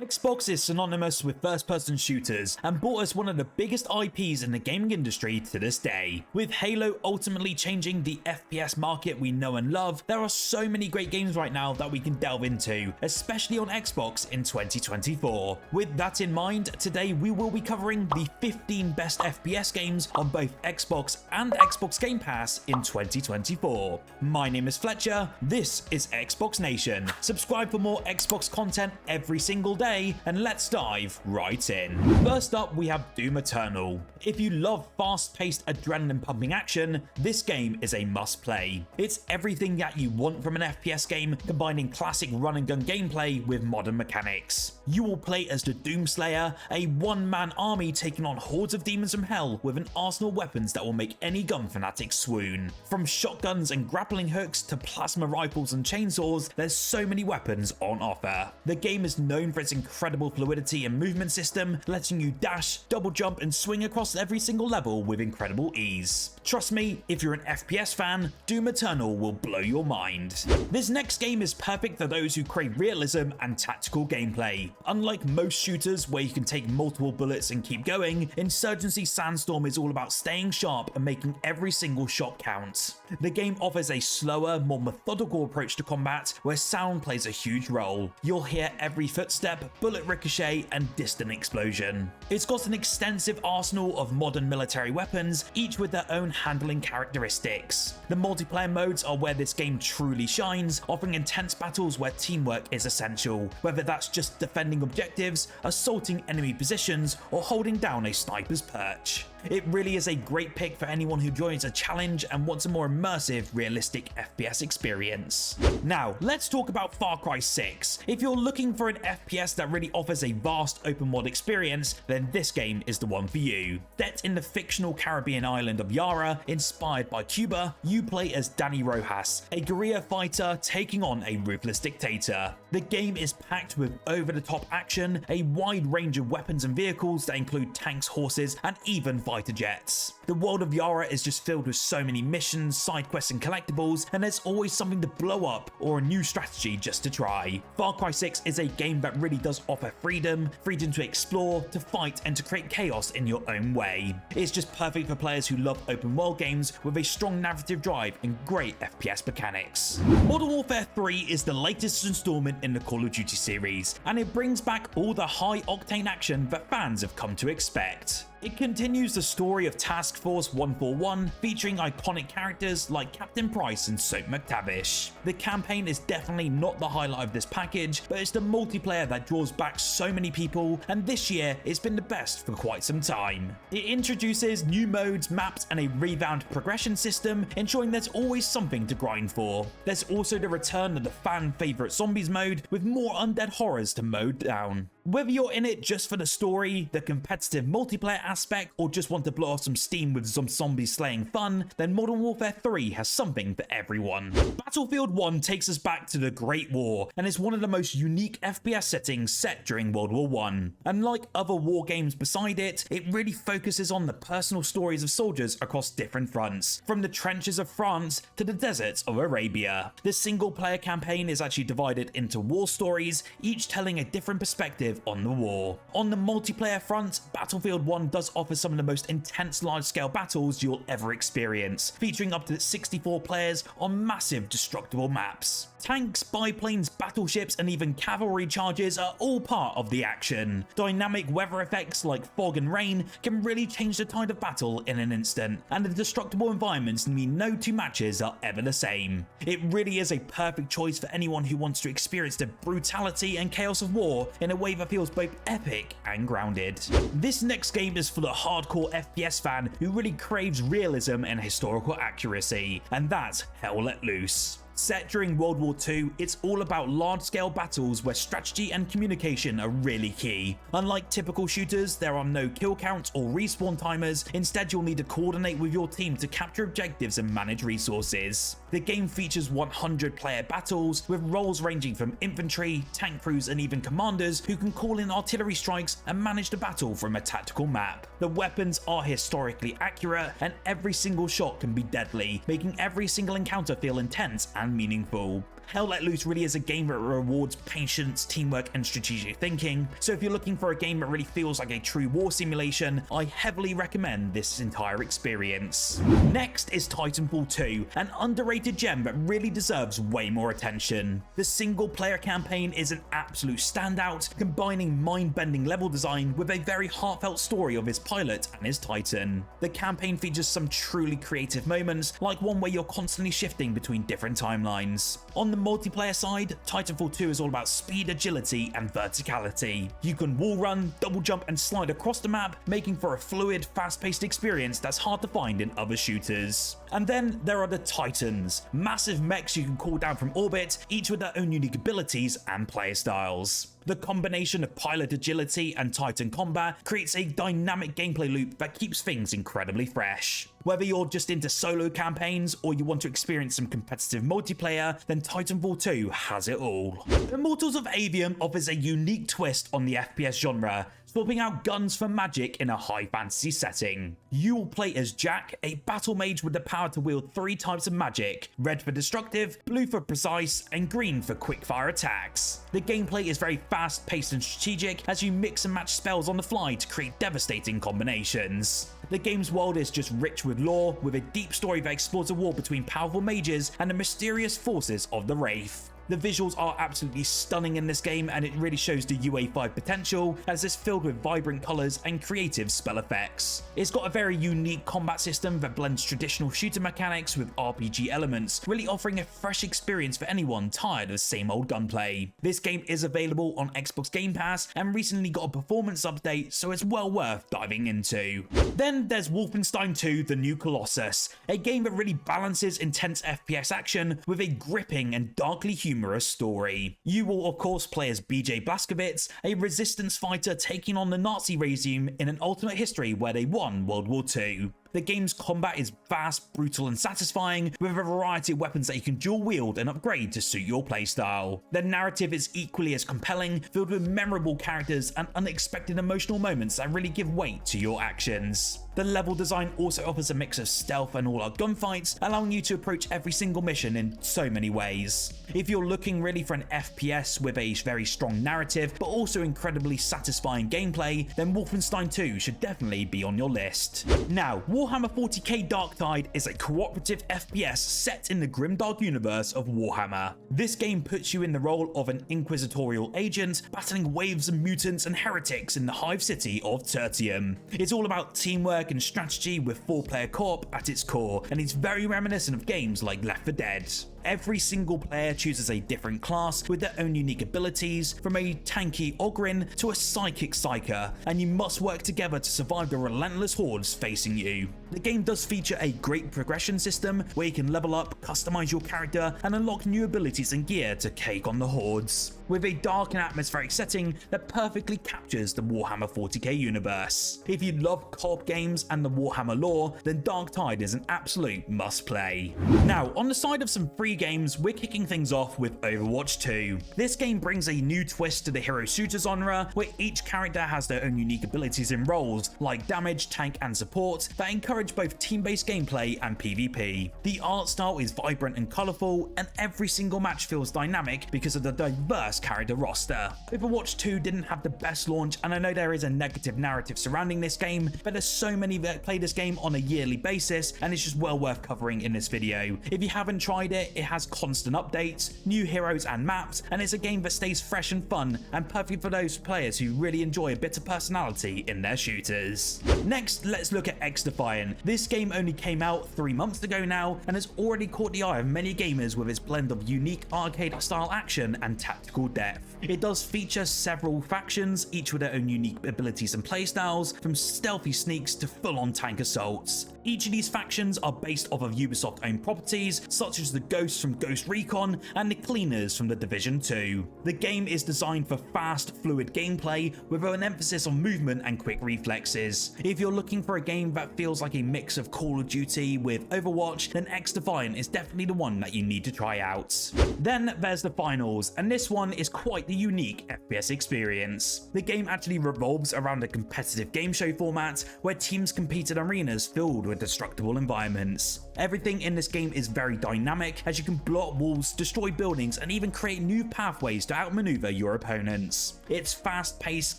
Xbox is synonymous with first-person shooters and brought us one of the biggest IPs in the gaming industry to this day. With Halo ultimately changing the FPS market we know and love, there are so many great games right now that we can delve into, especially on Xbox in 2024. With that in mind, today we will be covering the 15 best FPS games on both Xbox and Xbox Game Pass in 2024. My name is Fletcher, this is Xbox Nation. Subscribe for more Xbox content every single day, and let's dive right in. First up, we have Doom Eternal. If you love fast-paced, adrenaline-pumping action, this game is a must-play. It's everything that you want from an FPS game, combining classic run-and-gun gameplay with modern mechanics. You will play as the Doomslayer, a one-man army taking on hordes of demons from hell with an arsenal of weapons that will make any gun fanatic swoon. From shotguns and grappling hooks to plasma rifles and chainsaws, there's so many weapons on offer. The game is known for its incredible fluidity and movement system, letting you dash, double jump, and swing across every single level with incredible ease. Trust me, if you're an FPS fan, Doom Eternal will blow your mind. This next game is perfect for those who crave realism and tactical gameplay. Unlike most shooters where you can take multiple bullets and keep going, Insurgency Sandstorm is all about staying sharp and making every single shot count. The game offers a slower, more methodical approach to combat where sound plays a huge role. You'll hear every footstep, bullet ricochet, and distant explosion. It's got an extensive arsenal of modern military weapons, each with their own handling characteristics. The multiplayer modes are where this game truly shines, offering intense battles where teamwork is essential, whether that's just defending objectives, assaulting enemy positions, or holding down a sniper's perch. It really is a great pick for anyone who enjoys a challenge and wants a more immersive, realistic FPS experience. Now, let's talk about Far Cry 6. If you're looking for an FPS that really offers a vast open world experience, then this game is the one for you. Set in the fictional Caribbean island of Yara, inspired by Cuba, you play as Danny Rojas, a guerrilla fighter taking on a ruthless dictator. The game is packed with over-the-top action, a wide range of weapons and vehicles that include tanks, horses, and even fighter jets. The world of Yara is just filled with so many missions, side quests, and collectibles, and there's always something to blow up or a new strategy just to try. Far Cry 6 is a game that really does offer freedom to explore, to fight, and to create chaos in your own way. It's just perfect for players who love open world games with a strong narrative drive and great FPS mechanics. Modern Warfare 3 is the latest installment in the Call of Duty series, and it brings back all the high-octane action that fans have come to expect. It continues the story of Task Force 141, featuring iconic characters like Captain Price and Soap McTavish. The campaign is definitely not the highlight of this package, but it's the multiplayer that draws back so many people, and this year it's been the best for quite some time. It introduces new modes, maps, and a revamped progression system, ensuring there's always something to grind for. There's also the return of the fan-favourite Zombies mode, with more undead horrors to mow down. Whether you're in it just for the story, the competitive multiplayer aspect, or just want to blow off some steam with some zombie slaying fun, then Modern Warfare 3 has something for everyone. Battlefield 1 takes us back to the Great War, and is one of the most unique FPS settings set during World War I. Unlike other war games beside it, it really focuses on the personal stories of soldiers across different fronts, from the trenches of France to the deserts of Arabia. The single-player campaign is actually divided into war stories, each telling a different perspective on the war. On the multiplayer front, Battlefield 1 does offer some of the most intense large-scale battles you'll ever experience, featuring up to 64 players on massive destructible maps. Tanks, biplanes, battleships, and even cavalry charges are all part of the action. Dynamic weather effects like fog and rain can really change the tide of battle in an instant, and the destructible environments mean no two matches are ever the same. It really is a perfect choice for anyone who wants to experience the brutality and chaos of war in a way that feels both epic and grounded. This next game is for the hardcore FPS fan who really craves realism and historical accuracy, and that's Hell Let Loose. Set during World War II, it's all about large-scale battles where strategy and communication are really key. Unlike typical shooters, there are no kill counts or respawn timers. Instead, you'll need to coordinate with your team to capture objectives and manage resources. The game features 100-player battles, with roles ranging from infantry, tank crews, and even commanders who can call in artillery strikes and manage the battle from a tactical map. The weapons are historically accurate, and every single shot can be deadly, making every single encounter feel intense and meaningful. Hell Let Loose really is a game that rewards patience, teamwork, and strategic thinking, so if you're looking for a game that really feels like a true war simulation, I heavily recommend this entire experience. Next is Titanfall 2, an underrated gem that really deserves way more attention. The single player campaign is an absolute standout, combining mind-bending level design with a very heartfelt story of his pilot and his Titan. The campaign features some truly creative moments, like one where you're constantly shifting between different timelines. On the multiplayer side, Titanfall 2 is all about speed, agility, and verticality. You can wall run, double jump, and slide across the map, making for a fluid, fast-paced experience that's hard to find in other shooters. And then there are the Titans, massive mechs you can call down from orbit, each with their own unique abilities and playstyles. The combination of pilot agility and Titan combat creates a dynamic gameplay loop that keeps things incredibly fresh. Whether you're just into solo campaigns or you want to experience some competitive multiplayer, then Titanfall 2 has it all. Immortals of Avium offers a unique twist on the FPS genre, swapping out guns for magic in a high fantasy setting. You will play as Jack, a battle mage with the power to wield 3 types of magic: red for destructive, blue for precise, and green for quickfire attacks. The gameplay is very fast-paced and strategic as you mix and match spells on the fly to create devastating combinations. The game's world is just rich with lore, with a deep story that explores a war between powerful mages and the mysterious forces of the Wraith. The visuals are absolutely stunning in this game, and it really shows the UA5 potential as it's filled with vibrant colours and creative spell effects. It's got a very unique combat system that blends traditional shooter mechanics with RPG elements, really offering a fresh experience for anyone tired of same old gunplay. This game is available on Xbox Game Pass and recently got a performance update, so it's well worth diving into. Then there's Wolfenstein 2: The New Colossus, a game that really balances intense FPS action with a gripping and darkly humorous story. You will of course play as BJ Blazkowicz, a resistance fighter taking on the Nazi regime in an alternate history where they won World War II. The game's combat is fast, brutal, and satisfying, with a variety of weapons that you can dual wield and upgrade to suit your playstyle. The narrative is equally as compelling, filled with memorable characters and unexpected emotional moments that really give weight to your actions. The level design also offers a mix of stealth and all-out gunfights, allowing you to approach every single mission in so many ways. If you're looking really for an FPS with a very strong narrative, but also incredibly satisfying gameplay, then Wolfenstein 2 should definitely be on your list. Now, Warhammer 40k Darktide is a cooperative FPS set in the grimdark universe of Warhammer. This game puts you in the role of an inquisitorial agent, battling waves of mutants and heretics in the hive city of Tertium. It's all about teamwork and strategy with 4-player co-op at its core, and it's very reminiscent of games like Left 4 Dead. Every single player chooses a different class with their own unique abilities, from a tanky Ogryn to a psychic Psyker, and you must work together to survive the relentless hordes facing you. The game does feature a great progression system where you can level up, customize your character, and unlock new abilities and gear to take on the hordes, with a dark and atmospheric setting that perfectly captures the Warhammer 40k universe. If you love co-op games and the Warhammer lore, then Darktide is an absolute must-play. Now, on the side of some free games, we're kicking things off with Overwatch 2. This game brings a new twist to the hero shooter genre, where each character has their own unique abilities and roles, like damage, tank, and support, that encourage both team-based gameplay and PvP. The art style is vibrant and colourful, and every single match feels dynamic because of the diverse character roster. Overwatch 2 didn't have the best launch, and I know there is a negative narrative surrounding this game, but there's so many that play this game on a yearly basis, and it's just well worth covering in this video. If you haven't tried it, it has constant updates, new heroes and maps, and it's a game that stays fresh and fun, and perfect for those players who really enjoy a bit of personality in their shooters. Next, let's look at XDefiant. This game only came out 3 months ago now, and has already caught the eye of many gamers with its blend of unique arcade-style action and tactical depth. It does feature several factions, each with their own unique abilities and playstyles, from stealthy sneaks to full-on tank assaults. Each of these factions are based off of Ubisoft-owned properties, such as the Ghosts from Ghost Recon and the Cleaners from The Division 2. The game is designed for fast, fluid gameplay with an emphasis on movement and quick reflexes. If you're looking for a game that feels like a mix of Call of Duty with Overwatch, then XDefiant is definitely the one that you need to try out. Then there's the finals, and this one is quite the unique FPS experience. The game actually revolves around a competitive game show format where teams compete in arenas filled with destructible environments. Everything in this game is very dynamic, as you can blow up walls, destroy buildings, and even create new pathways to outmaneuver your opponents. It's fast-paced,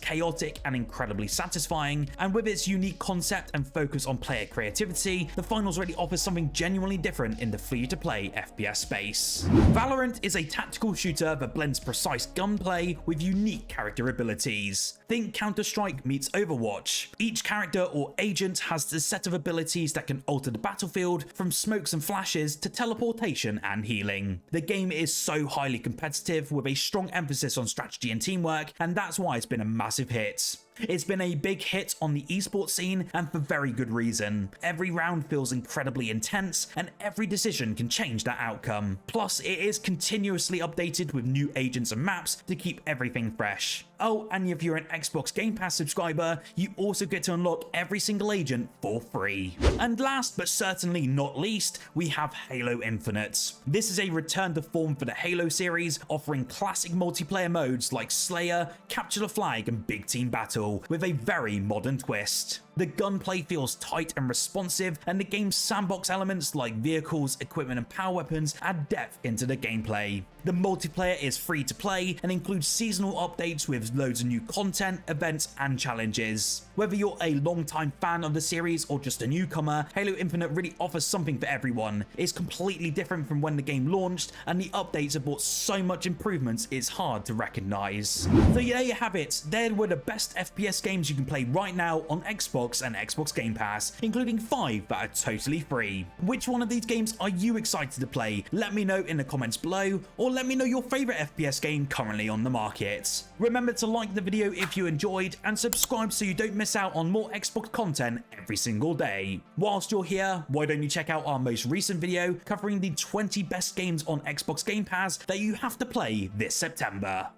chaotic, and incredibly satisfying, and with its unique concept and focus on player creativity, the finals really offers something genuinely different in the free-to-play FPS space. Valorant is a tactical shooter that blends precise gunplay with unique character abilities. Think Counter-Strike meets Overwatch. Each character or agent has a set of abilities that can alter the battlefield, from smokes and flashes to teleportation and healing. The game is so highly competitive with a strong emphasis on strategy and teamwork, and that's why it's been a massive hit. It's been a big hit on the esports scene, and for very good reason. Every round feels incredibly intense, and every decision can change that outcome. Plus, it is continuously updated with new agents and maps to keep everything fresh. Oh, and if you're an Xbox Game Pass subscriber, you also get to unlock every single agent for free. And last but certainly not least, we have Halo Infinite. This is a return to form for the Halo series, offering classic multiplayer modes like Slayer, Capture the Flag, and Big Team Battle, with a very modern twist. The gunplay feels tight and responsive, and the game's sandbox elements like vehicles, equipment, and power weapons add depth into the gameplay. The multiplayer is free to play and includes seasonal updates with loads of new content, events, and challenges. Whether you're a long-time fan of the series or just a newcomer, Halo Infinite really offers something for everyone. It's completely different from when the game launched, and the updates have brought so much improvements it's hard to recognize. So yeah, there you have it. There were the best FPS games you can play right now on Xbox and Xbox Game Pass, including 5 that are totally free. Which one of these games are you excited to play? Let me know in the comments below, or let me know your favorite FPS game currently on the market. Remember to like the video if you enjoyed, and subscribe so you don't miss out on more Xbox content every single day. Whilst you're here, why don't you check out our most recent video covering the 20 best games on Xbox Game Pass that you have to play this September.